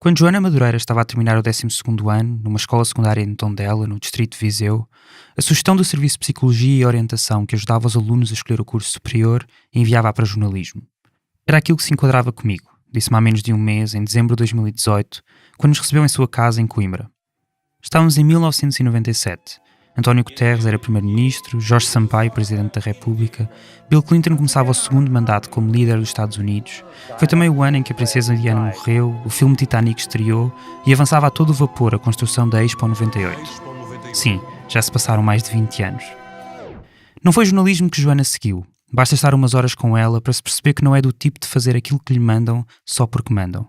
Quando Joana Madureira estava a terminar o 12º ano, numa escola secundária em Tondela, no distrito de Viseu, a sugestão do Serviço de Psicologia e Orientação que ajudava os alunos a escolher o curso superior enviava-a para jornalismo. Era aquilo que se enquadrava comigo, disse-me há menos de um mês, em dezembro de 2018, quando nos recebeu em sua casa em Coimbra. Estávamos em 1997. António Guterres era primeiro-ministro, Jorge Sampaio presidente da República, Bill Clinton começava o segundo mandato como líder dos Estados Unidos. Foi também o ano em que a princesa Diana morreu, o filme Titanic estreou e avançava a todo vapor a construção da Expo 98. Sim, já se passaram mais de 20 anos. Não foi jornalismo que Joana seguiu. Basta estar umas horas com ela para se perceber que não é do tipo de fazer aquilo que lhe mandam só porque mandam.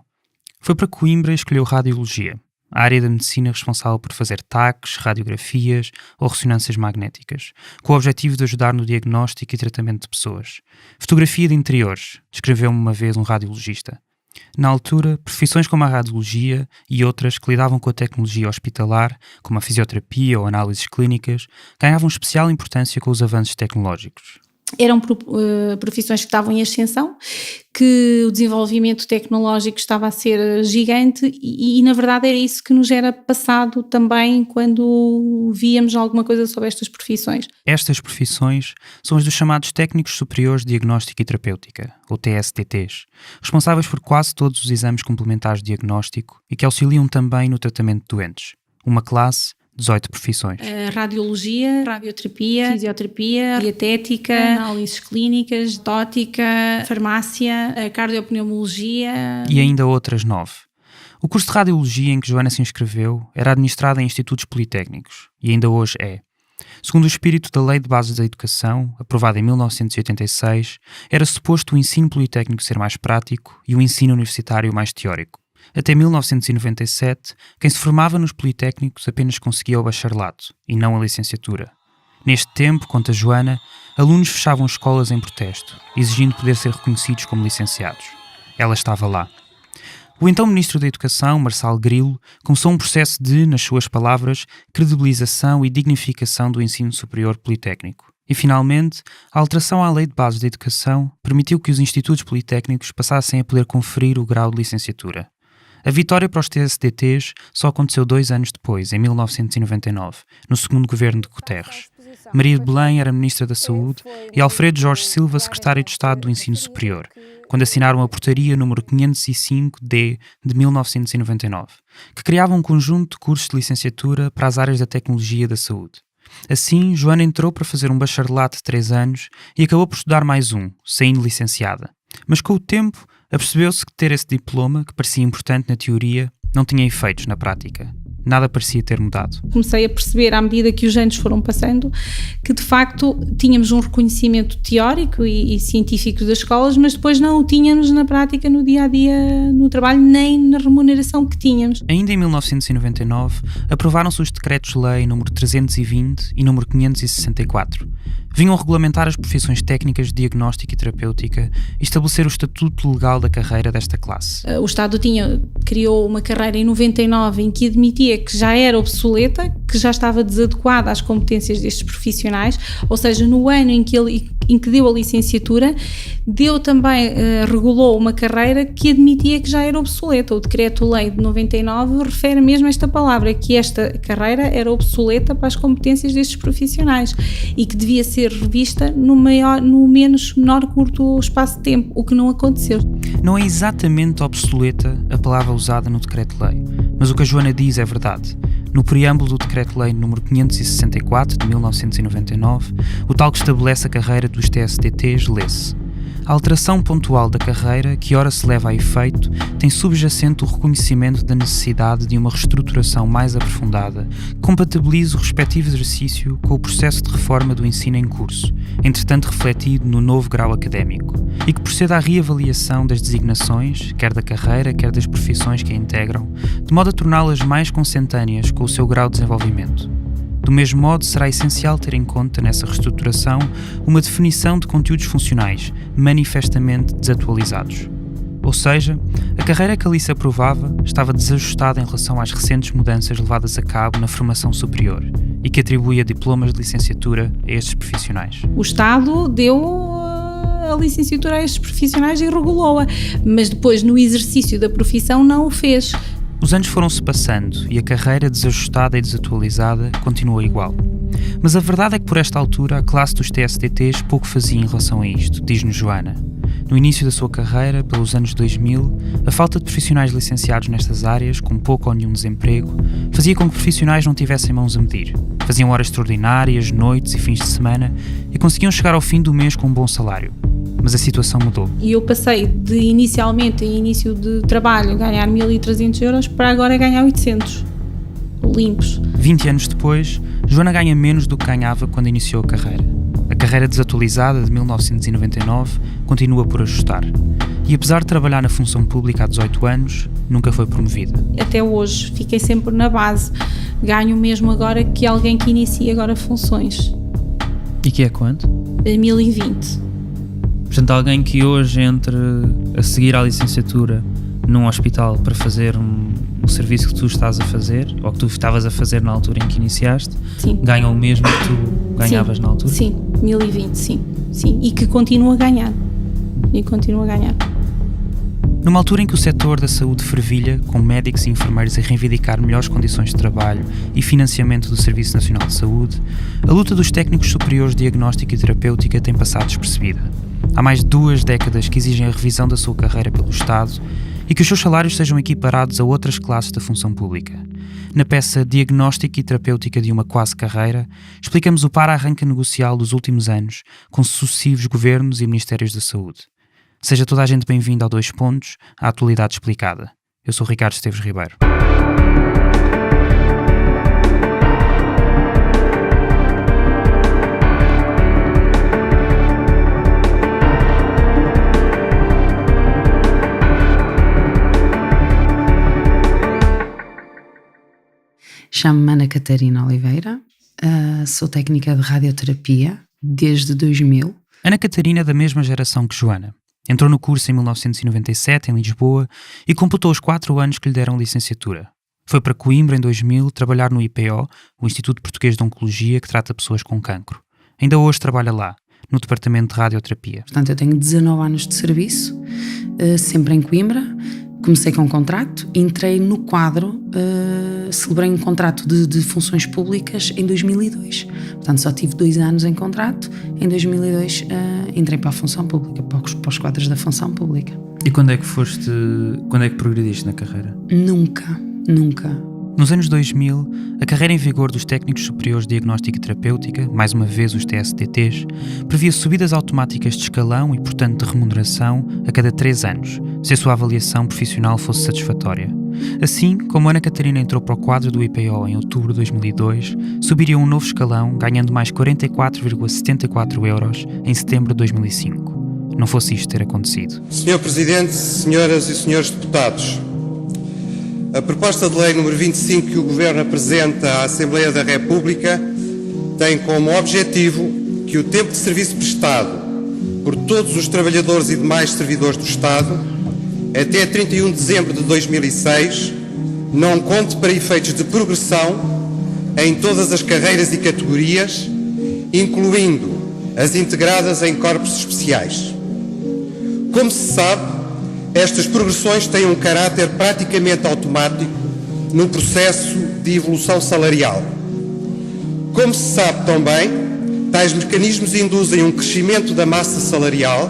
Foi para Coimbra e escolheu radiologia, a área da medicina responsável por fazer taques, radiografias ou ressonâncias magnéticas, com o objetivo de ajudar no diagnóstico e tratamento de pessoas. Fotografia de interiores, descreveu-me uma vez um radiologista. Na altura, profissões como a radiologia e outras que lidavam com a tecnologia hospitalar, como a fisioterapia ou análises clínicas, ganhavam especial importância com os avanços tecnológicos. Eram profissões que estavam em ascensão, que o desenvolvimento tecnológico estava a ser gigante e na verdade era isso que nos era passado também quando víamos alguma coisa sobre estas profissões. Estas profissões são as dos chamados Técnicos Superiores de Diagnóstico e Terapêutica, ou TSTTs, responsáveis por quase todos os exames complementares de diagnóstico e que auxiliam também no tratamento de doentes. Uma classe, 18 profissões. Radiologia, radioterapia, fisioterapia, dietética, análises clínicas, ótica, farmácia, cardiopneumologia... E ainda outras 9. O curso de radiologia em que Joana se inscreveu era administrado em institutos politécnicos, e ainda hoje é. Segundo o espírito da Lei de Bases da Educação, aprovada em 1986, era suposto o ensino politécnico ser mais prático e o ensino universitário mais teórico. Até 1997, quem se formava nos politécnicos apenas conseguia o bacharelato, e não a licenciatura. Neste tempo, conta Joana, alunos fechavam escolas em protesto, exigindo poder ser reconhecidos como licenciados. Ela estava lá. O então Ministro da Educação, Marçal Grilo, começou um processo de, nas suas palavras, credibilização e dignificação do ensino superior politécnico. E, finalmente, a alteração à Lei de Bases da Educação permitiu que os institutos politécnicos passassem a poder conferir o grau de licenciatura. A vitória para os TSTTs só aconteceu 2 anos depois, em 1999, no segundo governo de Guterres. Maria de Belém era Ministra da Saúde e Alfredo Jorge Silva, Secretário de Estado do Ensino Superior, quando assinaram a Portaria número 505-D de 1999, que criava um conjunto de cursos de licenciatura para as áreas da tecnologia e da saúde. Assim, Joana entrou para fazer um bacharelato de 3 anos e acabou por estudar mais um, saindo licenciada. Mas com o tempo, apercebeu-se que ter esse diploma, que parecia importante na teoria, não tinha efeitos na prática. Nada parecia ter mudado. Comecei a perceber, à medida que os anos foram passando, que de facto tínhamos um reconhecimento teórico e científico das escolas, mas depois não o tínhamos na prática, no dia-a-dia, no trabalho, nem na remuneração que tínhamos. Ainda em 1999, aprovaram-se os Decretos-Lei nº 320 e nº 564. Vinham regulamentar as profissões técnicas de diagnóstico e terapêutica e estabelecer o estatuto legal da carreira desta classe. O Estado criou uma carreira em 99 em que admitia que já era obsoleta, que já estava desadequada às competências destes profissionais, ou seja, no ano em que deu a licenciatura, regulou uma carreira que admitia que já era obsoleta. O Decreto-Lei de 99 refere mesmo a esta palavra, que esta carreira era obsoleta para as competências destes profissionais e que devia ser revista no menor curto espaço de tempo, o que não aconteceu. Não é exatamente obsoleta a palavra usada no Decreto-Lei, mas o que a Joana diz é verdade. No preâmbulo do Decreto-Lei nº 564 de 1999, o tal que estabelece a carreira dos TSTTs lê-se: a alteração pontual da carreira, que ora se leva a efeito, tem subjacente o reconhecimento da necessidade de uma reestruturação mais aprofundada, que compatibilize o respectivo exercício com o processo de reforma do ensino em curso, entretanto refletido no novo grau académico, e que proceda à reavaliação das designações, quer da carreira, quer das profissões que a integram, de modo a torná-las mais consentâneas com o seu grau de desenvolvimento. Do mesmo modo, será essencial ter em conta nessa reestruturação uma definição de conteúdos funcionais manifestamente desatualizados. Ou seja, a carreira que ali se aprovava estava desajustada em relação às recentes mudanças levadas a cabo na formação superior e que atribuía diplomas de licenciatura a estes profissionais. O Estado deu a licenciatura a estes profissionais e regulou-a, mas depois no exercício da profissão não o fez. Os anos foram-se passando e a carreira desajustada e desatualizada continua igual. Mas a verdade é que por esta altura a classe dos TSTTs pouco fazia em relação a isto, diz-nos Joana. No início da sua carreira, pelos anos 2000, a falta de profissionais licenciados nestas áreas, com pouco ou nenhum desemprego, fazia com que profissionais não tivessem mãos a medir. Faziam horas extraordinárias, noites e fins de semana e conseguiam chegar ao fim do mês com um bom salário. Mas a situação mudou. E eu passei de inicialmente, em início de trabalho, ganhar 1.300 euros para agora ganhar 800 limpos. 20 anos depois, Joana ganha menos do que ganhava quando iniciou a carreira. A carreira desatualizada de 1999 continua por ajustar. E apesar de trabalhar na função pública há 18 anos, nunca foi promovida. Até hoje, fiquei sempre na base. Ganho mesmo agora que alguém que inicia agora funções. E que é quanto? 1020. Portanto, alguém que hoje entre a seguir à licenciatura num hospital para fazer um serviço que tu estás a fazer, ou que tu estavas a fazer na altura em que iniciaste, sim, ganha o mesmo que tu ganhavas na altura? Sim, 1020, sim. E que continua a ganhar. Numa altura em que o setor da saúde fervilha, com médicos e enfermeiros a reivindicar melhores condições de trabalho e financiamento do Serviço Nacional de Saúde, a luta dos técnicos superiores de diagnóstica e terapêutica tem passado despercebida. Há mais de 2 décadas que exigem a revisão da sua carreira pelo Estado e que os seus salários sejam equiparados a outras classes da função pública. Na peça Diagnóstica e Terapêutica de uma Quase Carreira, explicamos o para-arranca negocial dos últimos anos com sucessivos governos e ministérios da saúde. Seja toda a gente bem-vinda ao 2 Pontos, a atualidade explicada. Eu sou Ricardo Esteves Ribeiro. Chamo-me Ana Catarina Oliveira, sou técnica de radioterapia desde 2000. Ana Catarina é da mesma geração que Joana. Entrou no curso em 1997, em Lisboa, e completou os 4 anos que lhe deram licenciatura. Foi para Coimbra, em 2000, trabalhar no IPO, o Instituto Português de Oncologia, que trata pessoas com cancro. Ainda hoje trabalha lá, no Departamento de Radioterapia. Portanto, eu tenho 19 anos de serviço, sempre em Coimbra. Comecei com um contrato, entrei no quadro, celebrei um contrato de funções públicas em 2002. Portanto, só tive 2 anos em contrato. Em 2002 entrei para a função pública, para os quadros da função pública. E quando é que progrediste na carreira? Nunca. Nos anos 2000, a carreira em vigor dos técnicos superiores de diagnóstica e terapêutica, mais uma vez os TSTTs, previa subidas automáticas de escalão e, portanto, de remuneração a cada 3 anos, se a sua avaliação profissional fosse satisfatória. Assim, como Ana Catarina entrou para o quadro do IPO em outubro de 2002, subiria um novo escalão, ganhando mais 44,74 euros em setembro de 2005. Não fosse isto ter acontecido. Senhor Presidente, senhoras e senhores deputados, a proposta de lei número 25 que o Governo apresenta à Assembleia da República tem como objetivo que o tempo de serviço prestado por todos os trabalhadores e demais servidores do Estado até 31 de dezembro de 2006 não conte para efeitos de progressão em todas as carreiras e categorias, incluindo as integradas em corpos especiais. Como se sabe, estas progressões têm um caráter praticamente automático no processo de evolução salarial. Como se sabe também, tais mecanismos induzem um crescimento da massa salarial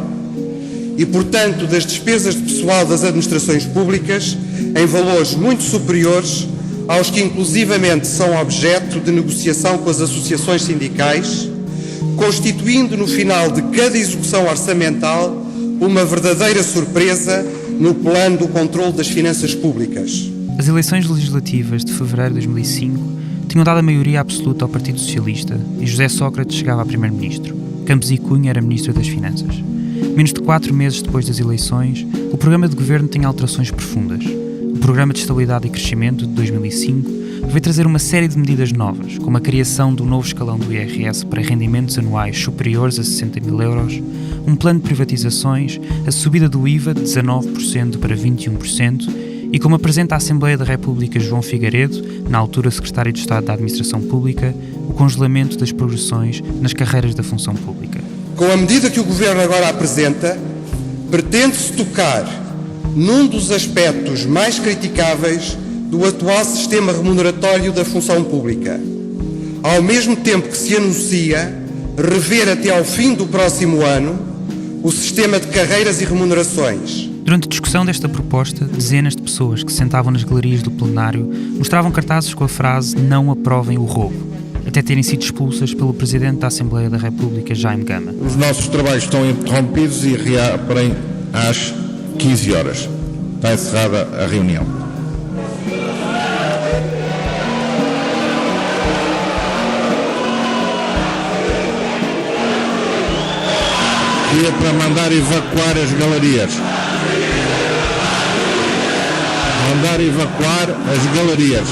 e, portanto, das despesas de pessoal das administrações públicas em valores muito superiores aos que inclusivamente são objeto de negociação com as associações sindicais, constituindo no final de cada execução orçamental uma verdadeira surpresa no plano do controle das finanças públicas. As eleições legislativas de fevereiro de 2005 tinham dado a maioria absoluta ao Partido Socialista e José Sócrates chegava a primeiro-ministro. Campos e Cunha era ministro das Finanças. Menos de 4 meses depois das eleições, o programa de governo tinha alterações profundas. O Programa de Estabilidade e Crescimento de 2005 veio trazer uma série de medidas novas, como a criação do novo escalão do IRS para rendimentos anuais superiores a 60 mil euros, um plano de privatizações, a subida do IVA de 19% para 21% e, como apresenta a Assembleia da República João Figueiredo, na altura Secretário de Estado da Administração Pública, o congelamento das progressões nas carreiras da função pública. Com a medida que o Governo agora apresenta, pretende-se tocar num dos aspectos mais criticáveis do atual sistema remuneratório da função pública, ao mesmo tempo que se anuncia rever até ao fim do próximo ano o sistema de carreiras e remunerações. Durante a discussão desta proposta, dezenas de pessoas que se sentavam nas galerias do plenário mostravam cartazes com a frase "Não aprovem o roubo", até terem sido expulsas pelo Presidente da Assembleia da República, Jaime Gama. Os nossos trabalhos estão interrompidos e reabrem às 15 horas. Está encerrada a reunião. Dia para mandar evacuar as galerias. Mandar evacuar as galerias.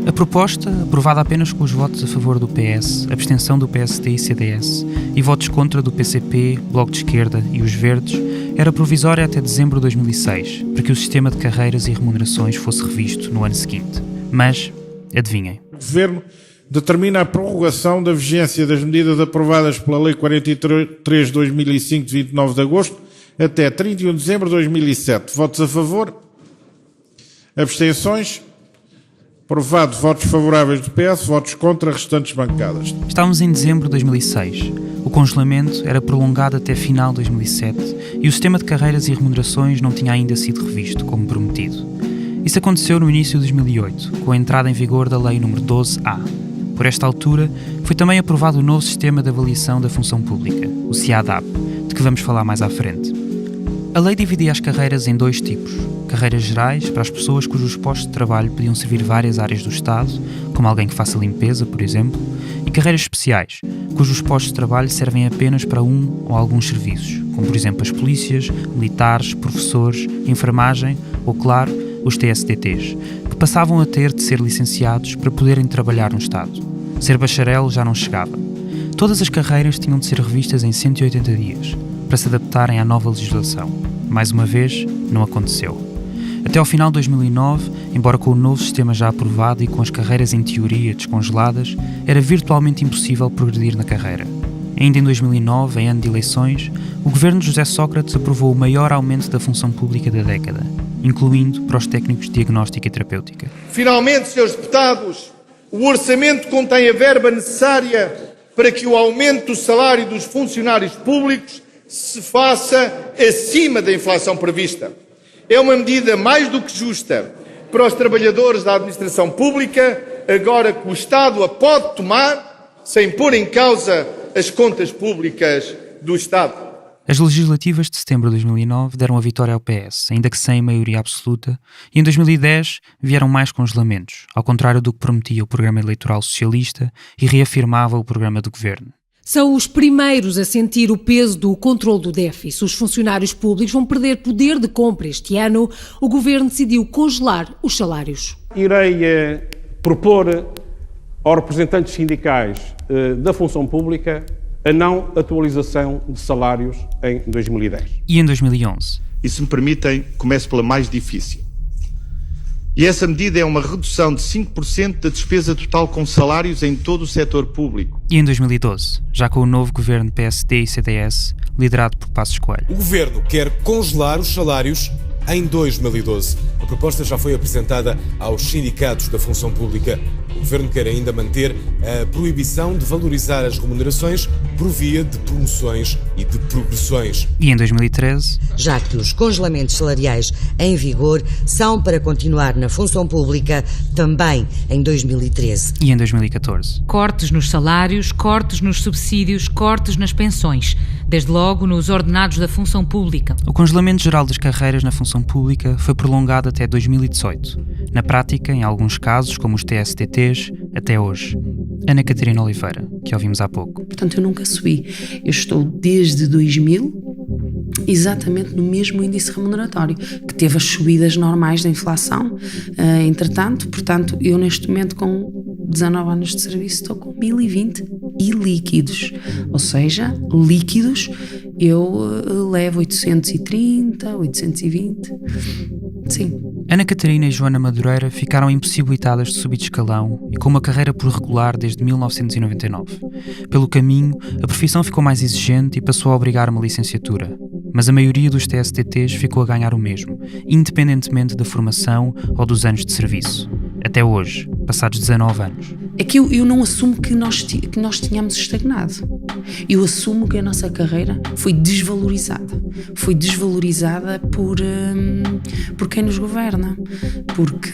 A proposta, aprovada apenas com os votos a favor do PS, abstenção do PSD e CDS e votos contra do PCP, Bloco de Esquerda e os Verdes, era provisória até dezembro de 2006, para que o sistema de carreiras e remunerações fosse revisto no ano seguinte. Mas, adivinhem. O Governo determina a prorrogação da vigência das medidas aprovadas pela Lei 43 de 2005, de 29 de agosto, até 31 de dezembro de 2007. Votos a favor? Abstenções? Aprovado. Votos favoráveis do PS, votos contra, restantes bancadas. Estávamos em dezembro de 2006. O congelamento era prolongado até final de 2007 e o sistema de carreiras e remunerações não tinha ainda sido revisto, como prometido. Isso aconteceu no início de 2008, com a entrada em vigor da Lei nº 12A. Por esta altura, foi também aprovado o novo Sistema de Avaliação da Função Pública, o CIADAP, de que vamos falar mais à frente. A lei dividia as carreiras em dois tipos: carreiras gerais, para as pessoas cujos postos de trabalho podiam servir várias áreas do Estado, como alguém que faça limpeza, por exemplo, e carreiras especiais, cujos postos de trabalho servem apenas para um ou alguns serviços, como por exemplo as polícias, militares, professores, enfermagem ou, claro, os TSDTs, que passavam a ter de ser licenciados para poderem trabalhar no Estado. Ser bacharel já não chegava. Todas as carreiras tinham de ser revistas em 180 dias, para se adaptarem à nova legislação. Mais uma vez, não aconteceu. Até ao final de 2009, embora com o novo sistema já aprovado e com as carreiras em teoria descongeladas, era virtualmente impossível progredir na carreira. Ainda em 2009, em ano de eleições, o governo de José Sócrates aprovou o maior aumento da função pública da década, incluindo para os técnicos de diagnóstica e terapêutica. Finalmente, senhores deputados, o orçamento contém a verba necessária para que o aumento do salário dos funcionários públicos se faça acima da inflação prevista. É uma medida mais do que justa para os trabalhadores da administração pública, agora que o Estado a pode tomar sem pôr em causa as contas públicas do Estado. As legislativas de setembro de 2009 deram a vitória ao PS, ainda que sem maioria absoluta, e em 2010 vieram mais congelamentos, ao contrário do que prometia o programa eleitoral socialista e reafirmava o programa do governo. São os primeiros a sentir o peso do controle do déficit. Os funcionários públicos vão perder poder de compra este ano. O governo decidiu congelar os salários. Irei propor aos representantes sindicais da função pública a não atualização de salários em 2010. E em 2011? E se me permitem, começo pela mais difícil. E essa medida é uma redução de 5% da despesa total com salários em todo o setor público. E em 2012, já com o novo governo PSD e CDS, liderado por Passos Coelho. O governo quer congelar os salários em 2012. A proposta já foi apresentada aos sindicatos da função pública. O governo quer ainda manter a proibição de valorizar as remunerações por via de promoções e de progressões. E em 2013? Já que os congelamentos salariais em vigor são para continuar na função pública também em 2013. E em 2014? Cortes nos salários, cortes nos subsídios, cortes nas pensões. Desde logo nos ordenados da função pública. O congelamento geral das carreiras na função pública foi prolongado até 2018. Na prática, em alguns casos, como os TSTTs, até hoje. Ana Catarina Oliveira, que ouvimos há pouco. Portanto, eu nunca subi. Eu estou desde 2000 exatamente no mesmo índice remuneratório, que teve as subidas normais da inflação. Entretanto, portanto, eu neste momento com 19 anos de serviço estou com 1020 e líquidos. Ou seja, líquidos eu levo 830, 820. Sim. Ana Catarina e Joana Madureira ficaram impossibilitadas de subir de escalão e com uma carreira por regular desde 1999. Pelo caminho, a profissão ficou mais exigente e passou a obrigar uma licenciatura. Mas a maioria dos TSTTs ficou a ganhar o mesmo, independentemente da formação ou dos anos de serviço. Até hoje, passados 19 anos. É que eu não assumo que nós tínhamos estagnado. Eu assumo que a nossa carreira foi desvalorizada. Foi desvalorizada por quem nos governa. Porque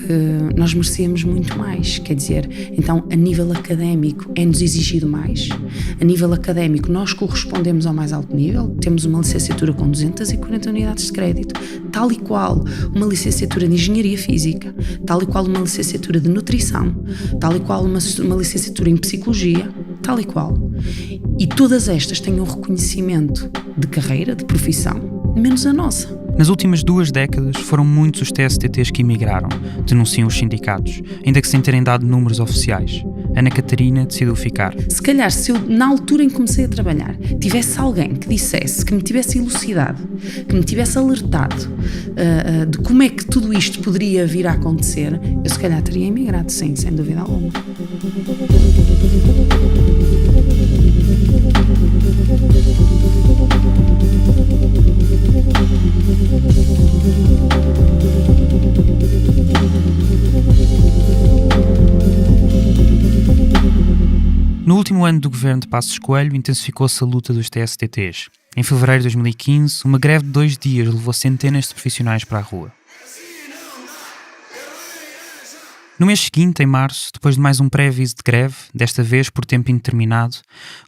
nós merecíamos muito mais. Quer dizer, então, a nível académico é-nos exigido mais. A nível académico, nós correspondemos ao mais alto nível. Temos uma licenciatura com 240 unidades de crédito, tal e qual uma licenciatura de Engenharia Física, tal e qual uma licenciatura de Nutrição, tal e qual uma licenciatura em Psicologia, tal e qual. E todas estas têm um reconhecimento de carreira, de profissão, menos a nossa. Nas últimas 2 décadas foram muitos os TSTTs que emigraram, denunciam os sindicatos, ainda que sem terem dado números oficiais. Ana Catarina decidiu ficar. Se calhar, se eu, na altura em que comecei a trabalhar, tivesse alguém que dissesse, que me tivesse elucidado, que me tivesse alertado de como é que tudo isto poderia vir a acontecer, eu se calhar teria emigrado, sim, sem dúvida alguma. No último ano do governo de Passos Coelho, intensificou-se a luta dos TSTTs. Em fevereiro de 2015, uma greve de 2 dias levou centenas de profissionais para a rua. No mês seguinte, em março, depois de mais um pré-aviso de greve, desta vez por tempo indeterminado,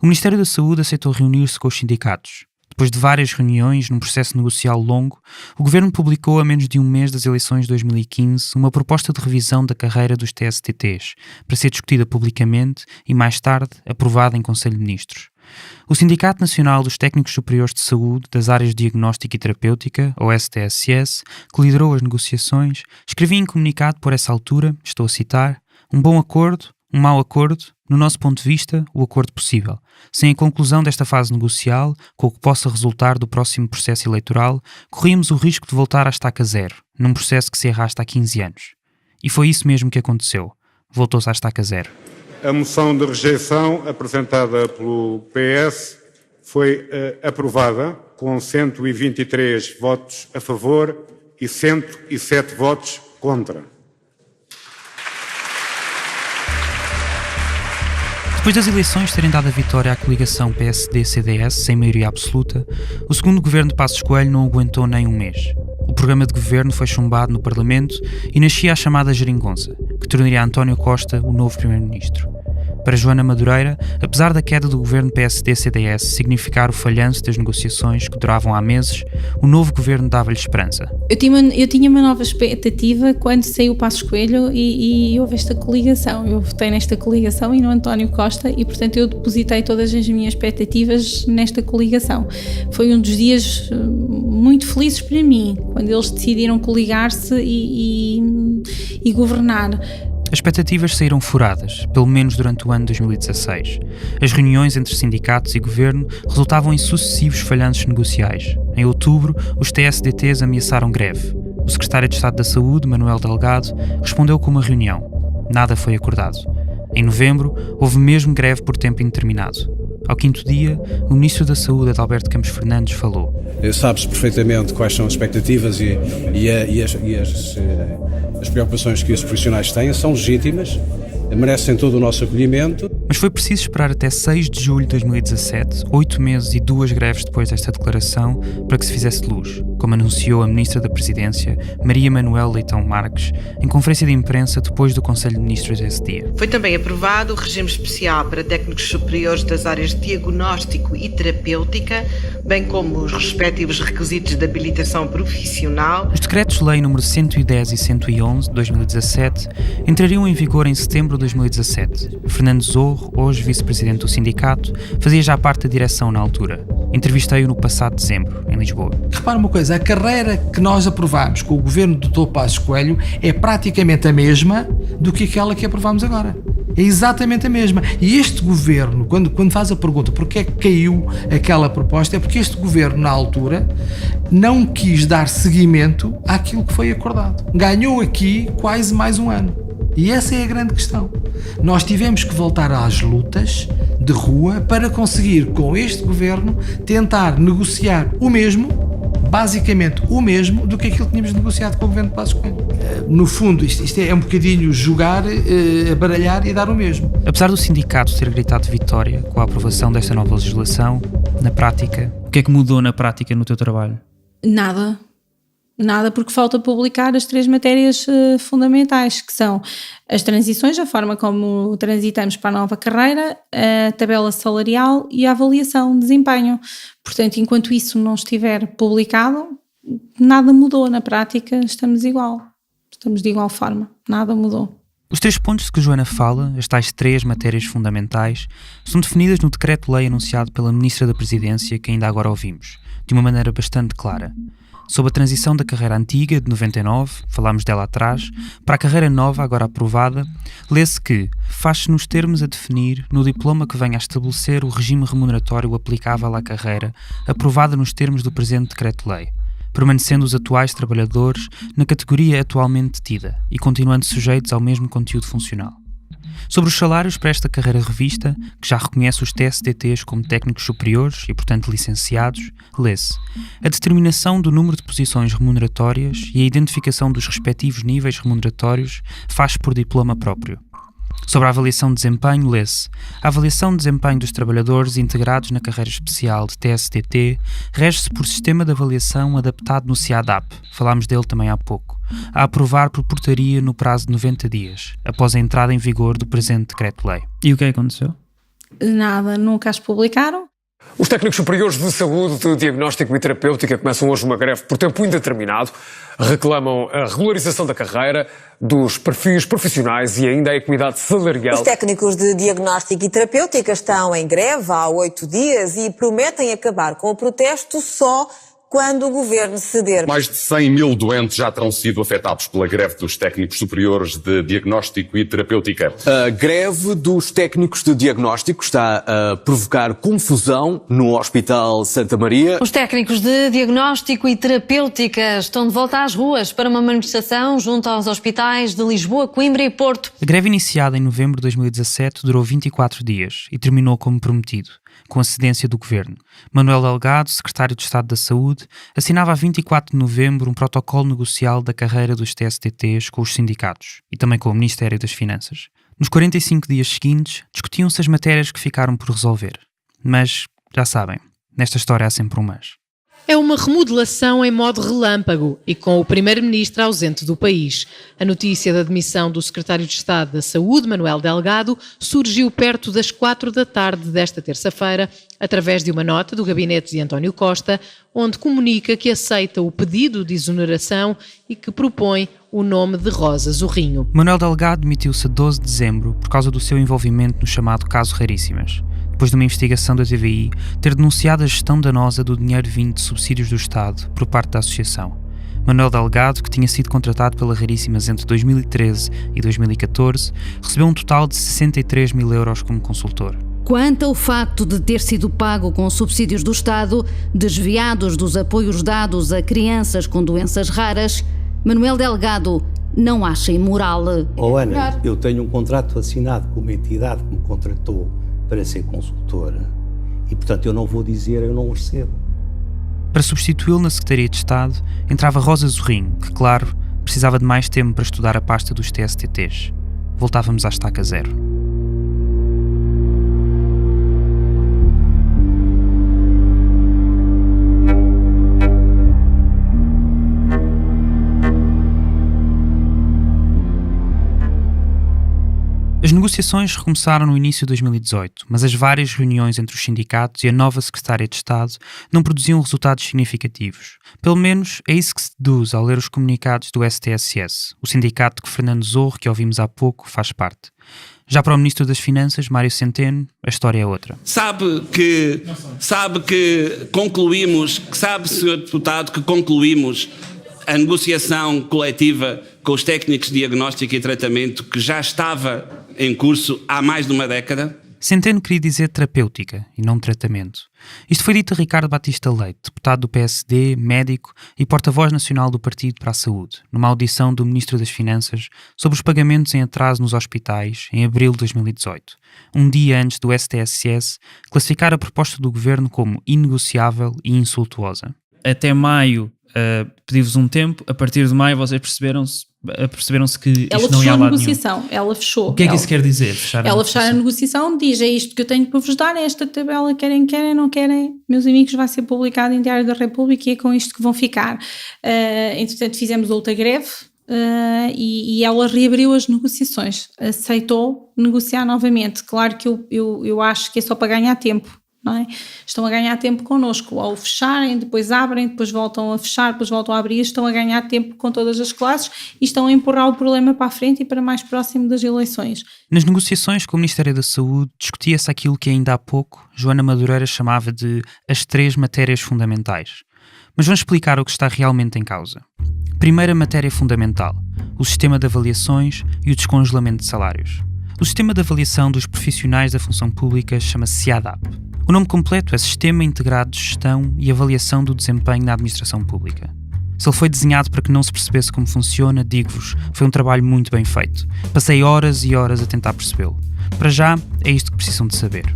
o Ministério da Saúde aceitou reunir-se com os sindicatos. Depois de várias reuniões, num processo negocial longo, o Governo publicou, a menos de um mês das eleições de 2015, uma proposta de revisão da carreira dos TSTTs, para ser discutida publicamente e, mais tarde, aprovada em Conselho de Ministros. O Sindicato Nacional dos Técnicos Superiores de Saúde das Áreas de Diagnóstica e Terapêutica, ou STSS, que liderou as negociações, escrevia em comunicado por essa altura, estou a citar, um bom acordo, um mau acordo, no nosso ponto de vista, o acordo possível. Sem a conclusão desta fase negocial, com o que possa resultar do próximo processo eleitoral, corríamos o risco de voltar à estaca zero, num processo que se arrasta há 15 anos. E foi isso mesmo que aconteceu. Voltou-se à estaca zero. A moção de rejeição apresentada pelo PS foi aprovada com 123 votos a favor e 107 votos contra. Depois das eleições terem dado a vitória à coligação PSD-CDS sem maioria absoluta, o segundo governo de Passos Coelho não aguentou nem um mês. O programa de governo foi chumbado no Parlamento e nascia a chamada geringonça, que tornaria António Costa o novo primeiro-ministro. Para Joana Madureira, apesar da queda do governo PSD-CDS significar o falhanço das negociações que duravam há meses, o novo governo dava-lhe esperança. Eu tinha uma nova expectativa quando saiu o Passos Coelho e houve esta coligação. Eu votei nesta coligação e no António Costa e, portanto, eu depositei todas as minhas expectativas nesta coligação. Foi um dos dias muito felizes para mim, quando eles decidiram coligar-se e governar. As expectativas saíram furadas, pelo menos durante o ano de 2016. As reuniões entre sindicatos e governo resultavam em sucessivos falhanços negociais. Em outubro, os TSDTs ameaçaram greve. O secretário de Estado da Saúde, Manuel Delgado, respondeu com uma reunião. Nada foi acordado. Em novembro, houve mesmo greve por tempo indeterminado. Ao 5º dia, o Ministro da Saúde, Adalberto Campos Fernandes, falou. Sabe-se perfeitamente quais são as expectativas e as preocupações que os profissionais têm, são legítimas, merecem todo o nosso acolhimento. Mas foi preciso esperar até 6 de julho de 2017, 8 meses e 2 greves depois desta declaração, para que se fizesse luz, como anunciou a Ministra da Presidência, Maria Manuel Leitão Marques, em conferência de imprensa depois do Conselho de Ministros desse dia. Foi também aprovado o regime especial para técnicos superiores das áreas de diagnóstico e terapêutica, bem como os respectivos requisitos de habilitação profissional. Os decretos-lei nº 110 e 111 de 2017 entrariam em vigor em setembro de 2017. Fernando Zorro, hoje vice-presidente do sindicato, fazia já parte da direção na altura. Entrevistei-o no passado dezembro, em Lisboa. Repara uma coisa, a carreira que nós aprovámos com o governo do Dr. Passos Coelho é praticamente a mesma do que aquela que aprovámos agora. É exatamente a mesma. E este governo, quando faz a pergunta porque é que caiu aquela proposta, é porque este governo, na altura, não quis dar seguimento àquilo que foi acordado. Ganhou aqui quase mais um ano. E essa é a grande questão. Nós tivemos que voltar às lutas de rua para conseguir, com este governo, tentar negociar o mesmo, basicamente o mesmo, do que aquilo que tínhamos negociado com o governo de Passos Coelho. No fundo, isto é um bocadinho jogar, baralhar e dar o mesmo. Apesar do sindicato ter gritado vitória com a aprovação desta nova legislação, na prática, o que é que mudou na prática no teu trabalho? Nada, porque falta publicar as 3 matérias fundamentais, que são as transições, a forma como transitamos para a nova carreira, a tabela salarial e a avaliação de desempenho. Portanto, enquanto isso não estiver publicado, nada mudou na prática, estamos de igual forma, nada mudou. Os 3 pontos de que Joana fala, as tais 3 matérias fundamentais, são definidas no decreto-lei anunciado pela Ministra da Presidência, que ainda agora ouvimos, de uma maneira bastante clara. Sobre a transição da carreira antiga, de 99, falámos dela atrás, para a carreira nova, agora aprovada, lê-se que faz-se nos termos a definir no diploma que venha a estabelecer o regime remuneratório aplicável à carreira, aprovada nos termos do presente decreto-lei, permanecendo os atuais trabalhadores na categoria atualmente tida e continuando sujeitos ao mesmo conteúdo funcional. Sobre os salários para esta carreira revista, que já reconhece os TSDTs como técnicos superiores e, portanto, licenciados, lê-se a determinação do número de posições remuneratórias e a identificação dos respectivos níveis remuneratórios faz por diploma próprio. Sobre a avaliação de desempenho, lê-se a avaliação de desempenho dos trabalhadores integrados na carreira especial de TSDT rege-se por sistema de avaliação adaptado no CIADAP, falámos dele também há pouco, a aprovar por portaria no prazo de 90 dias, após a entrada em vigor do presente decreto-lei. E o que aconteceu? Nada, nunca as publicaram. Os técnicos superiores de saúde, de diagnóstico e terapêutica começam hoje uma greve por tempo indeterminado. Reclamam a regularização da carreira, dos perfis profissionais e ainda a equidade salarial. Os técnicos de diagnóstico e terapêutica estão em greve há 8 dias e prometem acabar com o protesto só quando o governo ceder. Mais de 100 mil doentes já terão sido afetados pela greve dos técnicos superiores de diagnóstico e terapêutica. A greve dos técnicos de diagnóstico está a provocar confusão no Hospital Santa Maria. Os técnicos de diagnóstico e terapêutica estão de volta às ruas para uma manifestação junto aos hospitais de Lisboa, Coimbra e Porto. A greve iniciada em novembro de 2017 durou 24 dias e terminou como prometido, com a cedência do governo. Manuel Delgado, secretário de Estado da Saúde, assinava a 24 de novembro um protocolo negocial da carreira dos TSDTs com os sindicatos e também com o Ministério das Finanças. Nos 45 dias seguintes, discutiam-se as matérias que ficaram por resolver. Mas, já sabem, nesta história há sempre um mas. É uma remodelação em modo relâmpago e com o primeiro-ministro ausente do país. A notícia da demissão do secretário de Estado da Saúde, Manuel Delgado, surgiu perto das 4 da tarde desta terça-feira, através de uma nota do gabinete de António Costa, onde comunica que aceita o pedido de exoneração e que propõe o nome de Rosa Zorrinho. Manuel Delgado demitiu-se a 12 de dezembro por causa do seu envolvimento no chamado caso Raríssimas, depois de uma investigação da TVI ter denunciado a gestão danosa do dinheiro vindo de subsídios do Estado por parte da associação. Manuel Delgado, que tinha sido contratado pela Raríssimas entre 2013 e 2014, recebeu um total de 63 mil euros como consultor. Quanto ao facto de ter sido pago com subsídios do Estado, desviados dos apoios dados a crianças com doenças raras, Manuel Delgado não acha imoral. Oh Ana, eu tenho um contrato assinado com uma entidade que me contratou para ser consultora e, portanto, eu não vou dizer eu não o recebo. Para substituí-lo na Secretaria de Estado, entrava Rosa Zorrinho, que, claro, precisava de mais tempo para estudar a pasta dos TSTTs. Voltávamos à estaca zero. As negociações recomeçaram no início de 2018, mas as várias reuniões entre os sindicatos e a nova Secretária de Estado não produziam resultados significativos. Pelo menos é isso que se deduz ao ler os comunicados do STSS, o sindicato que Fernando Zorro, que ouvimos há pouco, faz parte. Já para o Ministro das Finanças, Mário Centeno, a história é outra. Sabe, Sr. Deputado, que concluímos a negociação coletiva com os técnicos de diagnóstico e tratamento que já estava em curso há mais de uma década? Centeno queria dizer terapêutica e não tratamento. Isto foi dito a Ricardo Batista Leite, deputado do PSD, médico e porta-voz nacional do Partido para a Saúde, numa audição do Ministro das Finanças sobre os pagamentos em atraso nos hospitais em abril de 2018, um dia antes do STSS classificar a proposta do Governo como inegociável e insultuosa. Até maio pedi-vos um tempo, a partir de maio vocês perceberam-se que ela isto não ia a lado nenhum. Ela fechou. O que é que isso quer dizer? Fechar a negociação diz, é isto que eu tenho para vos dar, é esta tabela, querem, não querem, meus amigos, vai ser publicado em Diário da República e é com isto que vão ficar. Entretanto, fizemos outra greve e ela reabriu as negociações, aceitou negociar novamente. Claro que eu acho que é só para ganhar tempo. Não é? Estão a ganhar tempo connosco, ao fecharem, depois abrem, depois voltam a fechar, depois voltam a abrir, estão a ganhar tempo com todas as classes e estão a empurrar o problema para a frente e para mais próximo das eleições. Nas negociações com o Ministério da Saúde discutia-se aquilo que ainda há pouco Joana Madureira chamava de as 3 matérias fundamentais. Mas vamos explicar o que está realmente em causa. Primeira matéria fundamental, o sistema de avaliações e o descongelamento de salários. O sistema de avaliação dos profissionais da função pública chama-se SIADAP. O nome completo é Sistema Integrado de Gestão e Avaliação do Desempenho na Administração Pública. Se ele foi desenhado para que não se percebesse como funciona, digo-vos, foi um trabalho muito bem feito. Passei horas e horas a tentar percebê-lo. Para já, é isto que precisam de saber.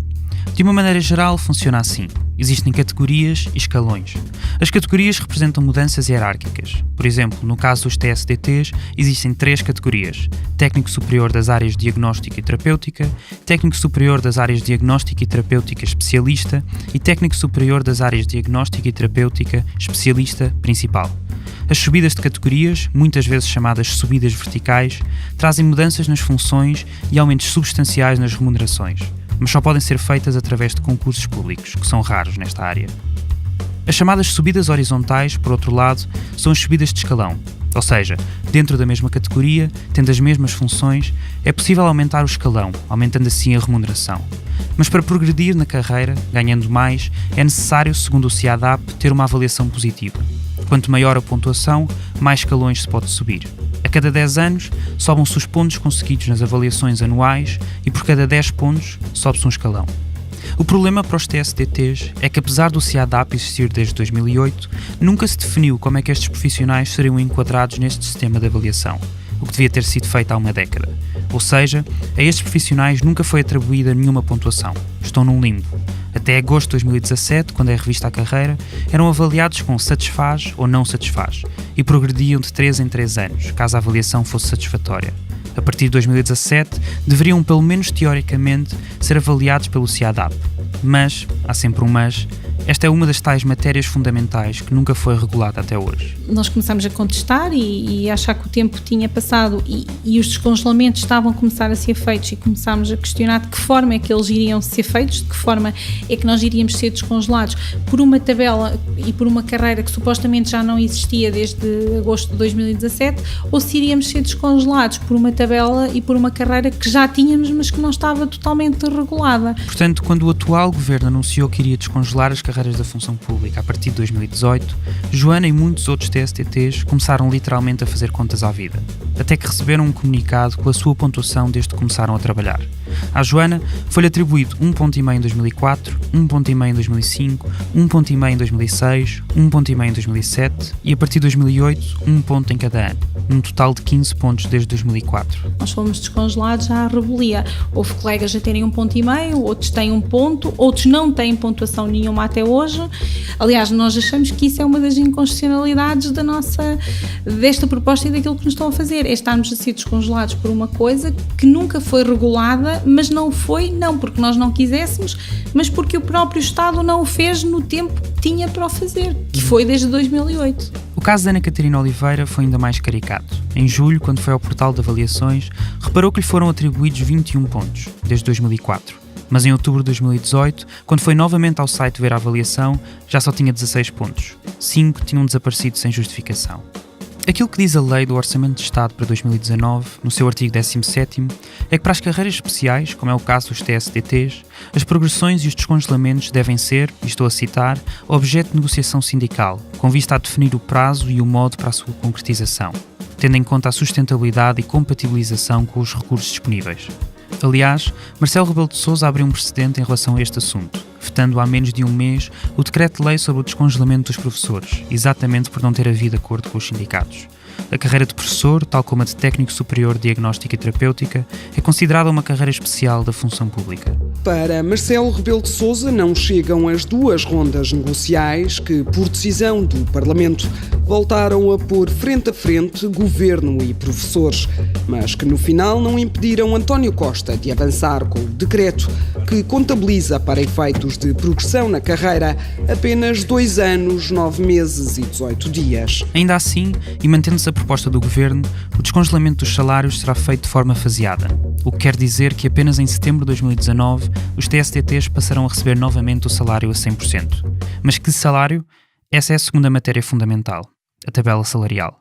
De uma maneira geral, funciona assim. Existem categorias e escalões. As categorias representam mudanças hierárquicas. Por exemplo, no caso dos TSDTs, existem 3 categorias: Técnico Superior das Áreas de Diagnóstica e Terapêutica, Técnico Superior das Áreas de Diagnóstica e Terapêutica Especialista e Técnico Superior das Áreas de Diagnóstica e Terapêutica Especialista Principal. As subidas de categorias, muitas vezes chamadas subidas verticais, trazem mudanças nas funções e aumentos substanciais nas remunerações, mas só podem ser feitas através de concursos públicos, que são raros nesta área. As chamadas subidas horizontais, por outro lado, são as subidas de escalão, ou seja, dentro da mesma categoria, tendo as mesmas funções, é possível aumentar o escalão, aumentando assim a remuneração. Mas para progredir na carreira, ganhando mais, é necessário, segundo o SIADAP, ter uma avaliação positiva. Quanto maior a pontuação, mais escalões se pode subir. A cada 10 anos, sobem-se os pontos conseguidos nas avaliações anuais e por cada 10 pontos, sobe-se um escalão. O problema para os TSDTs é que, apesar do SIADAP existir desde 2008, nunca se definiu como é que estes profissionais seriam enquadrados neste sistema de avaliação, o que devia ter sido feito há uma década. Ou seja, a estes profissionais nunca foi atribuída nenhuma pontuação. Estão num limbo. Até agosto de 2017, quando é revista a carreira, eram avaliados com satisfaz ou não satisfaz e progrediam de 3 em 3 anos, caso a avaliação fosse satisfatória. A partir de 2017, deveriam, pelo menos teoricamente, ser avaliados pelo SIADAP. Mas, há sempre um mas, esta é uma das tais matérias fundamentais que nunca foi regulada até hoje. Nós começámos a contestar e achar que o tempo tinha passado e os descongelamentos estavam a começar a ser feitos e começámos a questionar de que forma é que eles iriam ser feitos, de que forma é que nós iríamos ser descongelados por uma tabela e por uma carreira que supostamente já não existia desde agosto de 2017, ou se iríamos ser descongelados por uma tabela e por uma carreira que já tínhamos, mas que não estava totalmente regulada. Portanto, quando o atual governo anunciou que iria descongelar as carreiras da função pública a partir de 2018, Joana e muitos outros TSDTs começaram literalmente a fazer contas à vida, até que receberam um comunicado com a sua pontuação desde que começaram a trabalhar. À Joana foi-lhe atribuído 1,5 ponto em 2004, 1,5 ponto em 2005, 1,5 ponto em 2006, 1,5 ponto em 2007 e a partir de 2008, 1 ponto em cada ano, num total de 15 pontos desde 2004. Nós fomos descongelados já à revelia. Houve colegas a terem 1,5 ponto, outros têm 1 ponto, outros não têm pontuação nenhuma até hoje. Aliás, nós achamos que isso é uma das inconstitucionalidades desta proposta e daquilo que nos estão a fazer, é estarmos a ser descongelados por uma coisa que nunca foi regulada, mas não porque nós não quiséssemos, mas porque o próprio Estado não o fez no tempo que tinha para o fazer, que foi desde 2008. O caso da Ana Catarina Oliveira foi ainda mais caricato. Em julho, quando foi ao portal de avaliações, reparou que lhe foram atribuídos 21 pontos, desde 2004. Mas em outubro de 2018, quando foi novamente ao site ver a avaliação, já só tinha 16 pontos. 5 tinham desaparecido sem justificação. Aquilo que diz a Lei do Orçamento de Estado para 2019, no seu artigo 17º, é que para as carreiras especiais, como é o caso dos TSDTs, as progressões e os descongelamentos devem ser, e estou a citar, objeto de negociação sindical, com vista a definir o prazo e o modo para a sua concretização. tendo em conta a sustentabilidade e compatibilização com os recursos disponíveis. Aliás, Marcelo Rebelo de Sousa abriu um precedente em relação a este assunto, vetando há menos de um mês o decreto-lei sobre o descongelamento dos professores, exatamente por não ter havido acordo com os sindicatos. A carreira de professor, tal como a de técnico superior de diagnóstica e terapêutica, é considerada uma carreira especial da função pública. Para Marcelo Rebelo de Sousa, não chegam as duas rondas negociais que, por decisão do Parlamento, voltaram a pôr frente a frente governo e professores, mas que no final não impediram António Costa de avançar com o decreto que contabiliza para efeitos de progressão na carreira apenas 2 anos, 9 meses e 18 dias. Ainda assim, e mantendo-se a proposta do Governo, o descongelamento dos salários será feito de forma faseada, o que quer dizer que apenas em setembro de 2019 os TSTTs passarão a receber novamente o salário a 100%. Mas que salário? Essa é a segunda matéria fundamental, a tabela salarial.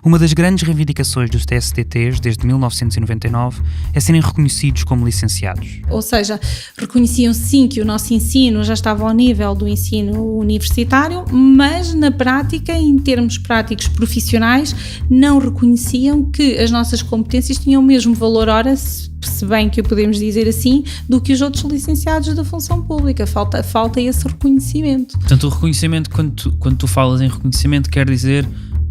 Uma das grandes reivindicações dos TSTTs desde 1999 é serem reconhecidos como licenciados. Ou seja, reconheciam sim que o nosso ensino já estava ao nível do ensino universitário, mas na prática, em termos práticos profissionais, não reconheciam que as nossas competências tinham o mesmo valor hora, se bem que o podemos dizer assim, do que os outros licenciados da função pública. Falta esse reconhecimento. Portanto, o reconhecimento, quando tu falas em reconhecimento, quer dizer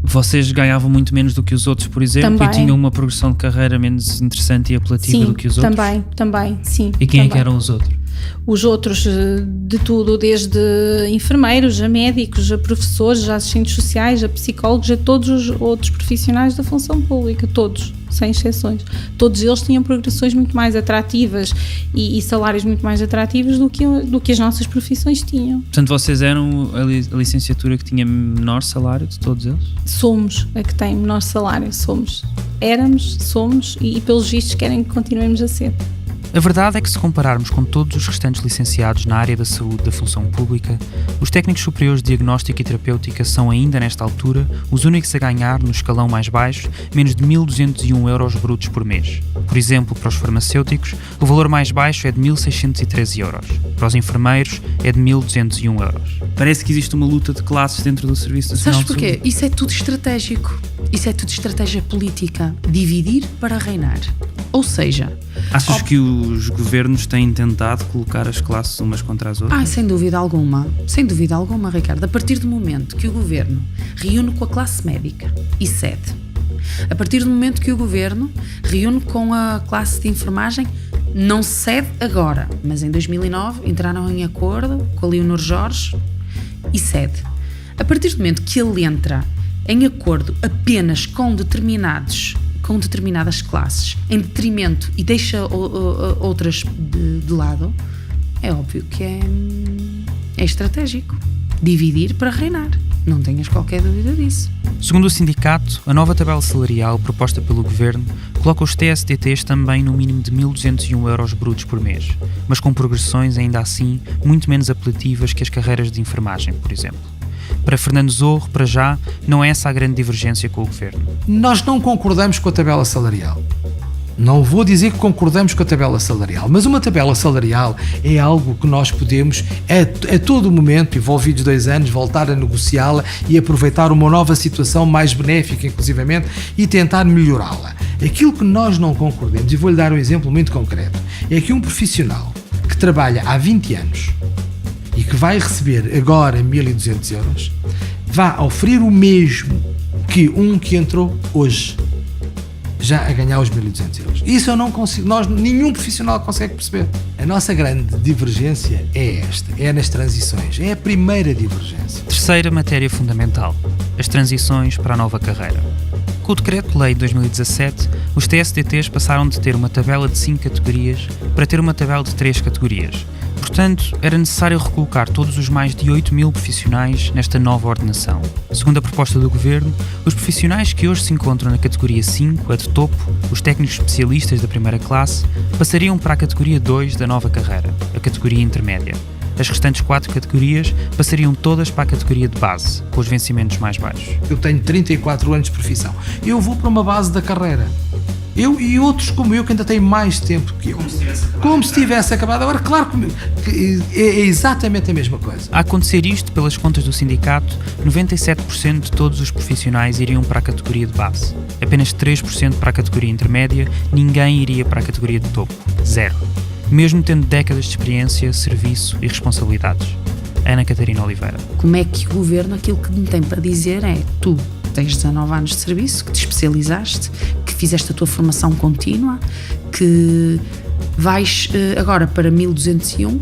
vocês ganhavam muito menos do que os outros, por exemplo, também. E tinham uma progressão de carreira menos interessante e apelativa do que os outros? Também, sim. E quem também. É que eram os outros? Os outros de tudo, desde enfermeiros, a médicos, a professores, a assistentes sociais, a psicólogos, a todos os outros profissionais da função pública, todos, sem exceções. Todos eles tinham progressões muito mais atrativas e salários muito mais atrativos do que as nossas profissões tinham. Portanto, vocês eram a licenciatura que tinha menor salário de todos eles? Somos a que tem menor salário, somos e pelos vistos querem que continuemos a ser. A verdade é que, se compararmos com todos os restantes licenciados na área da saúde da função pública, os técnicos superiores de diagnóstica e terapêutica são ainda, nesta altura, os únicos a ganhar, no escalão mais baixo, menos de 1.201 euros brutos por mês. Por exemplo, para os farmacêuticos, o valor mais baixo é de 1.613 euros. Para os enfermeiros, é de 1.201 euros. Parece que existe uma luta de classes dentro do Serviço Nacional de Saúde. Sabes porquê? Isso é tudo estratégico. Isso é tudo estratégia política. Dividir para reinar. Ou seja... Achas que os governos têm tentado colocar as classes umas contra as outras? Sem dúvida alguma. Sem dúvida alguma, Ricardo. A partir do momento que o governo reúne com a classe médica e cede, a partir do momento que o governo reúne com a classe de enfermagem, não cede agora, mas em 2009 entraram em acordo com a Leonor Jorge e cede. A partir do momento que ele entra em acordo apenas com determinadas classes, em detrimento e deixa outras de lado, é óbvio que é estratégico. Dividir para reinar. Não tenhas qualquer dúvida disso. Segundo o sindicato, a nova tabela salarial proposta pelo governo coloca os TSTTs também no mínimo de 1.201 euros brutos por mês, mas com progressões ainda assim muito menos apelativas que as carreiras de enfermagem, por exemplo. Para Fernando Zorro, para já, não é essa a grande divergência com o governo. Nós não concordamos com a tabela salarial. Não vou dizer que concordamos com a tabela salarial, mas uma tabela salarial é algo que nós podemos, a todo momento, envolvidos 2 anos, voltar a negociá-la e aproveitar uma nova situação mais benéfica, inclusivamente, e tentar melhorá-la. Aquilo que nós não concordamos, e vou-lhe dar um exemplo muito concreto, é que um profissional que trabalha há 20 anos e que vai receber agora 1.200 euros, vai oferecer o mesmo que um que entrou hoje, já a ganhar os 1.200 euros. Isso eu não consigo, nenhum profissional consegue perceber. A nossa grande divergência é esta, é nas transições, é a primeira divergência. Terceira matéria fundamental, as transições para a nova carreira. Com o Decreto-Lei de 2017, os TSTTs passaram de ter uma tabela de 5 categorias para ter uma tabela de 3 categorias. Portanto, era necessário recolocar todos os mais de 8.000 profissionais nesta nova ordenação. Segundo a proposta do Governo, os profissionais que hoje se encontram na categoria 5, a de topo, os técnicos especialistas da primeira classe, passariam para a categoria 2 da nova carreira, a categoria intermédia. As restantes 4 categorias passariam todas para a categoria de base, com os vencimentos mais baixos. Eu tenho 34 anos de profissão. Eu vou para uma base da carreira. Eu e outros como eu que ainda têm mais tempo que eu. Como se tivesse acabado. Agora, claro que é exatamente a mesma coisa. A acontecer isto, pelas contas do sindicato, 97% de todos os profissionais iriam para a categoria de base. Apenas 3% para a categoria intermédia, ninguém iria para a categoria de topo. 0. Mesmo tendo décadas de experiência, serviço e responsabilidades. Ana Catarina Oliveira. Como é que o governo, aquilo que me tem para dizer é: tu tens 19 anos de serviço, que te especializaste, que fizeste a tua formação contínua, que vais agora para 1201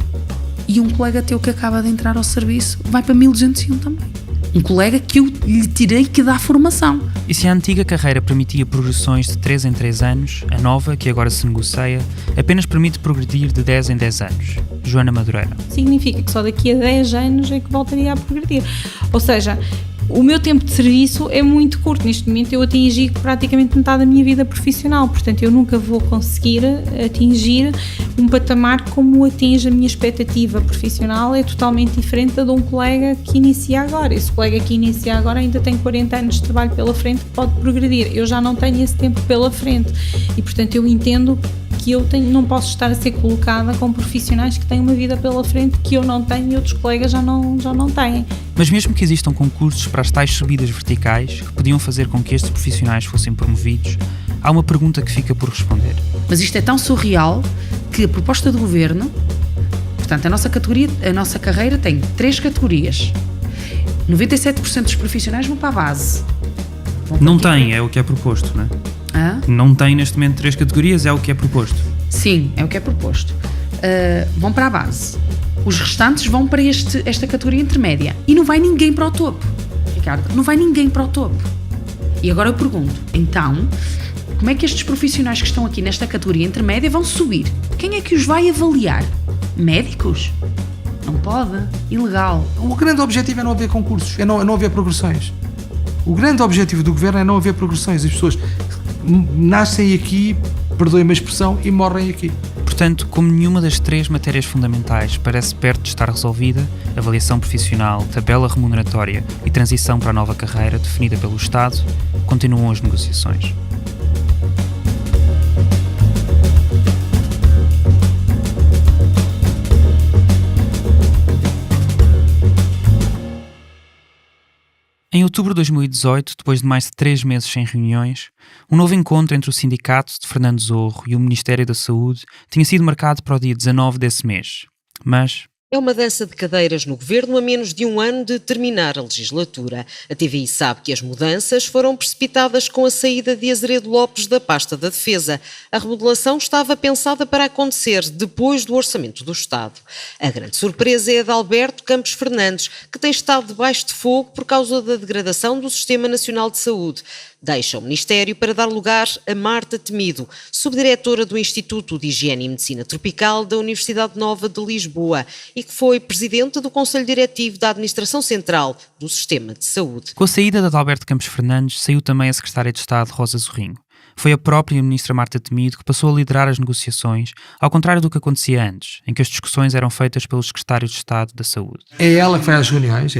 e um colega teu que acaba de entrar ao serviço vai para 1201 também. Um colega que eu lhe tirei que dá formação. E se a antiga carreira permitia progressões de 3 em 3 anos, a nova, que agora se negocia, apenas permite progredir de 10 em 10 anos. Joana Madureira. Significa que só daqui a 10 anos é que voltaria a progredir. Ou seja, o meu tempo de serviço é muito curto. Neste momento eu atingi praticamente metade da minha vida profissional, portanto eu nunca vou conseguir atingir um patamar como atinge a minha expectativa profissional. É totalmente diferente da de um colega que inicia agora. Esse colega que inicia agora ainda tem 40 anos de trabalho pela frente, que pode progredir. Eu já não tenho esse tempo pela frente e portanto eu entendo que eu não posso estar a ser colocada com profissionais que têm uma vida pela frente que eu não tenho e outros colegas já não têm. Mas mesmo que existam concursos para as tais subidas verticais que podiam fazer com que estes profissionais fossem promovidos, há uma pergunta que fica por responder. Mas isto é tão surreal que a proposta do governo, portanto, a nossa carreira tem 3 categorias. 97% dos profissionais vão para a base. Não tem, é o que é proposto, não é? Não tem neste momento 3 categorias, é o que é proposto. Sim, é o que é proposto. Vão para a base. Os restantes vão para esta categoria intermédia. E não vai ninguém para o topo. Ricardo, não vai ninguém para o topo. E agora eu pergunto, então, como é que estes profissionais que estão aqui nesta categoria intermédia vão subir? Quem é que os vai avaliar? Médicos? Não pode. Ilegal. O grande objetivo é não haver concursos, é não haver progressões. O grande objetivo do governo é não haver progressões. As pessoas nascem aqui, perdoem-me a expressão, e morrem aqui. Portanto, como nenhuma das 3 matérias fundamentais parece perto de estar resolvida, avaliação profissional, tabela remuneratória e transição para a nova carreira definida pelo Estado, continuam as negociações. Em outubro de 2018, depois de mais de 3 meses sem reuniões, um novo encontro entre o sindicato de Fernando Zorro e o Ministério da Saúde tinha sido marcado para o dia 19 desse mês. Mas É uma dança de cadeiras no governo a menos de um ano de terminar a legislatura. A TVI sabe que as mudanças foram precipitadas com a saída de Azeredo Lopes da pasta da Defesa. A remodelação estava pensada para acontecer depois do Orçamento do Estado. A grande surpresa é a de Alberto Campos Fernandes, que tem estado debaixo de fogo por causa da degradação do Sistema Nacional de Saúde. Deixa o Ministério para dar lugar a Marta Temido, subdiretora do Instituto de Higiene e Medicina Tropical da Universidade Nova de Lisboa e que foi presidente do Conselho Diretivo da Administração Central do Sistema de Saúde. Com a saída de Alberto Campos Fernandes, saiu também a Secretária de Estado Rosa Zorrinho. Foi a própria Ministra Marta Temido que passou a liderar as negociações, ao contrário do que acontecia antes, em que as discussões eram feitas pelos Secretários de Estado da Saúde. É ela que vai às reuniões,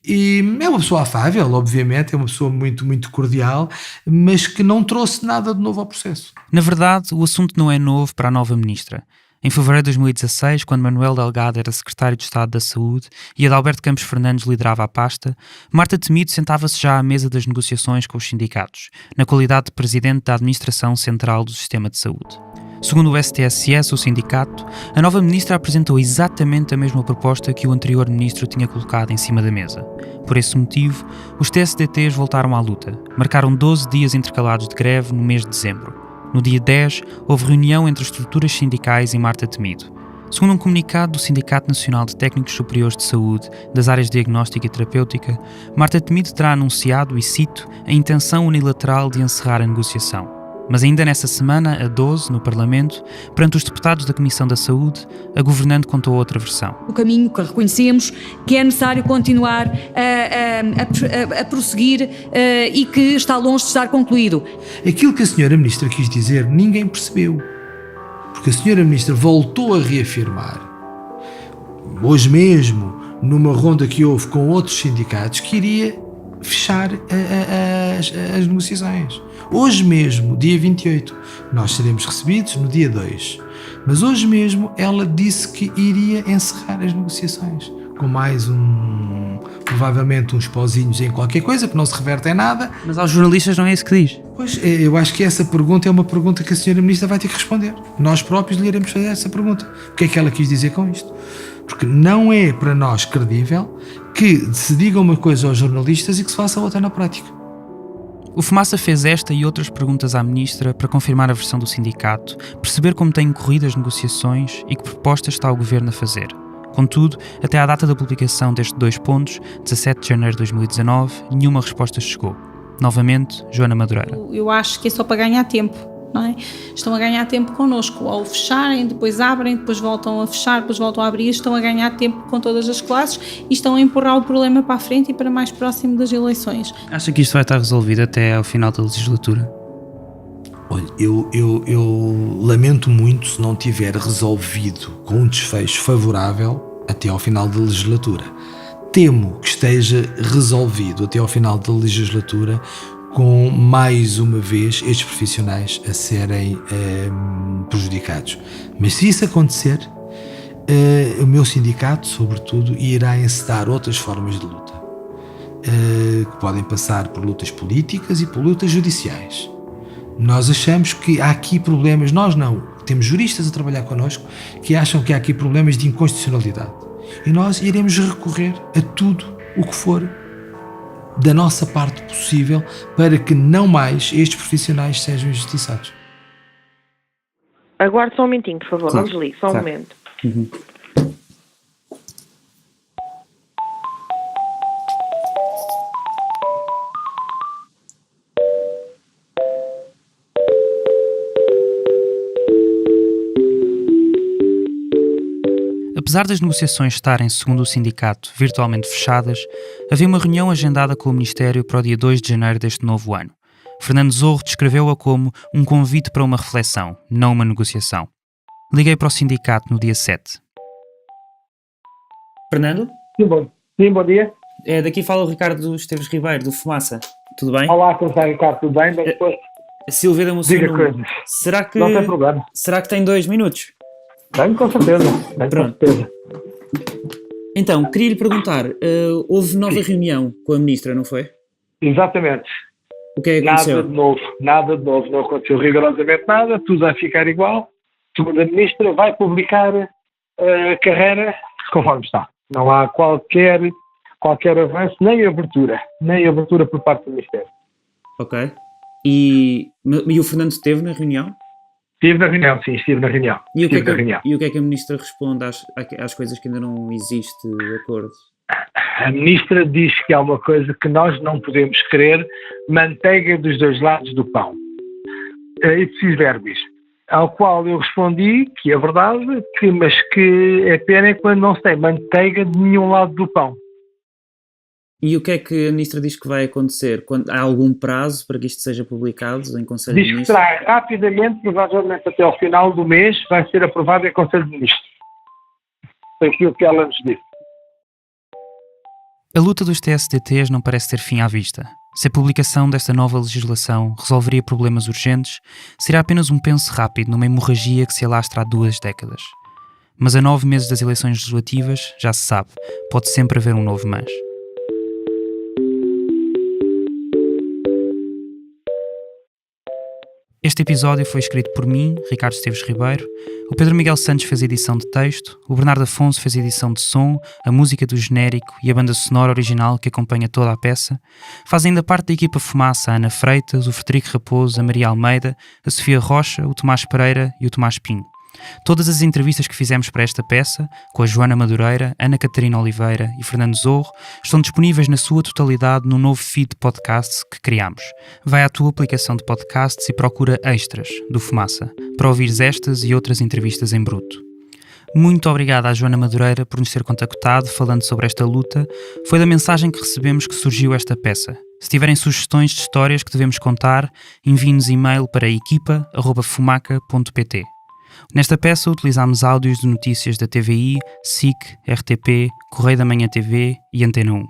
e é uma pessoa afável, obviamente, é uma pessoa muito, muito cordial, mas que não trouxe nada de novo ao processo. Na verdade, o assunto não é novo para a nova Ministra. Em fevereiro de 2016, quando Manuel Delgado era Secretário de Estado da Saúde e Adalberto Campos Fernandes liderava a pasta, Marta Temido sentava-se já à mesa das negociações com os sindicatos, na qualidade de Presidente da Administração Central do Sistema de Saúde. Segundo o STSS, o sindicato, a nova Ministra apresentou exatamente a mesma proposta que o anterior Ministro tinha colocado em cima da mesa. Por esse motivo, os TSDTs voltaram à luta. Marcaram 12 dias intercalados de greve no mês de dezembro. No dia 10, houve reunião entre as estruturas sindicais e Marta Temido. Segundo um comunicado do Sindicato Nacional de Técnicos Superiores de Saúde, das áreas de diagnóstica e terapêutica, Marta Temido terá anunciado, e cito, a intenção unilateral de encerrar a negociação. Mas ainda nessa semana, a 12, no Parlamento, perante os deputados da Comissão da Saúde, a governante contou outra versão. O caminho que reconhecemos que é necessário continuar a prosseguir e que está longe de estar concluído. Aquilo que a senhora Ministra quis dizer, ninguém percebeu. Porque a senhora Ministra voltou a reafirmar, hoje mesmo, numa ronda que houve com outros sindicatos, que iria fechar as negociações. Hoje mesmo, dia 28, nós seremos recebidos no dia 2. Mas hoje mesmo ela disse que iria encerrar as negociações. Com mais provavelmente uns pauzinhos em qualquer coisa, que não se reverte em nada. Mas aos jornalistas não é isso que diz? Pois, eu acho que essa pergunta é uma pergunta que a senhora Ministra vai ter que responder. Nós próprios lhe iremos fazer essa pergunta. O que é que ela quis dizer com isto? Porque não é para nós credível que se diga uma coisa aos jornalistas e que se faça outra na prática. O Fumaça fez esta e outras perguntas à Ministra para confirmar a versão do sindicato, perceber como têm corrido as negociações e que propostas está o Governo a fazer. Contudo, até à data da publicação destes 2 pontos, 17 de janeiro de 2019, nenhuma resposta chegou. Novamente, Joana Madureira. Eu acho que é só para ganhar tempo, não é? Estão a ganhar tempo connosco, ao fecharem, depois abrem, depois voltam a fechar, depois voltam a abrir, estão a ganhar tempo com todas as classes e estão a empurrar o problema para a frente e para mais próximo das eleições. Acha que isto vai estar resolvido até ao final da legislatura? Olha, eu lamento muito se não tiver resolvido com um desfecho favorável até ao final da legislatura. Temo que esteja resolvido até ao final da legislatura com, mais uma vez, estes profissionais a serem prejudicados. Mas se isso acontecer, o meu sindicato, sobretudo, irá encetar outras formas de luta, que podem passar por lutas políticas e por lutas judiciais. Nós achamos que há aqui problemas, nós não, temos juristas a trabalhar connosco que acham que há aqui problemas de inconstitucionalidade. E nós iremos recorrer a tudo o que for da nossa parte possível para que não mais estes profissionais sejam injustiçados. Aguarde só um momentinho, por favor, não desligue, só um momento. Apesar das negociações estarem, segundo o sindicato, virtualmente fechadas, havia uma reunião agendada com o Ministério para o dia 2 de janeiro deste novo ano. Fernando Zorro descreveu-a como um convite para uma reflexão, não uma negociação. Liguei para o sindicato no dia 7. Fernando? Sim, bom dia. Daqui fala o Ricardo Esteves Ribeiro, do Fumaça. Tudo bem? Olá, como está, Ricardo? Tudo bem? Bem, depois... A Silvia deu-me o seu Diga número. coisas. Será que... Não tem problema. Será que tem 2 minutos? Tenho, com certeza. Pronto. Com certeza. Então, queria lhe perguntar, houve nova reunião com a Ministra, não foi? Exatamente. O que é que aconteceu? Nada de novo. Não aconteceu rigorosamente nada, tudo vai ficar igual. Segundo a Ministra, vai publicar a carreira conforme está. Não há qualquer avanço, nem abertura por parte do Ministério. Ok. E o Fernando esteve na reunião? Estive na reunião. E o que é que a Ministra responde às coisas que ainda não existe acordo? A Ministra diz que há uma coisa que nós não podemos querer: manteiga dos 2 lados do pão. E preciso verbis. Ao qual eu respondi que é verdade, mas que é pena quando não se tem manteiga de nenhum lado do pão. E o que é que a Ministra diz que vai acontecer? Há algum prazo para que isto seja publicado em Conselho de Ministros? Diz que será rapidamente, provavelmente até ao final do mês, vai ser aprovado em Conselho de Ministros. Foi aquilo que ela nos disse. A luta dos TSDTs não parece ter fim à vista. Se a publicação desta nova legislação resolveria problemas urgentes, seria apenas um penso rápido numa hemorragia que se alastra há 2 décadas. Mas a 9 meses das eleições legislativas, já se sabe, pode sempre haver um novo mas. Este episódio foi escrito por mim, Ricardo Esteves Ribeiro. O Pedro Miguel Santos fez a edição de texto, o Bernardo Afonso fez a edição de som, a música do genérico e a banda sonora original que acompanha toda a peça. Fazem ainda parte da equipa Fumaça a Ana Freitas, o Frederico Raposo, a Maria Almeida, a Sofia Rocha, o Tomás Pereira e o Tomás Pinho. Todas as entrevistas que fizemos para esta peça, com a Joana Madureira, Ana Catarina Oliveira e Fernando Zorro, estão disponíveis na sua totalidade no novo feed de podcasts que criamos. Vai à tua aplicação de podcasts e procura Extras, do Fumaça, para ouvires estas e outras entrevistas em bruto. Muito obrigado à Joana Madureira por nos ter contactado falando sobre esta luta. Foi da mensagem que recebemos que surgiu esta peça. Se tiverem sugestões de histórias que devemos contar, enviem-nos e-mail para equipa@fumaca.pt. Nesta peça utilizámos áudios de notícias da TVI, SIC, RTP, Correio da Manhã TV e Antena 1.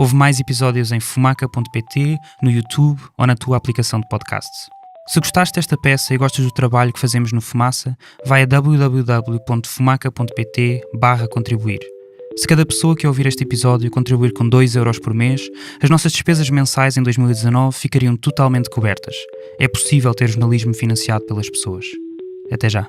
Houve mais episódios em fumaca.pt, no YouTube ou na tua aplicação de podcasts. Se gostaste desta peça e gostas do trabalho que fazemos no Fumaça, vai a www.fumaca.pt/contribuir. Se cada pessoa que ouvir este episódio contribuir com 2 euros por mês, as nossas despesas mensais em 2019 ficariam totalmente cobertas. É possível ter jornalismo financiado pelas pessoas. Até já.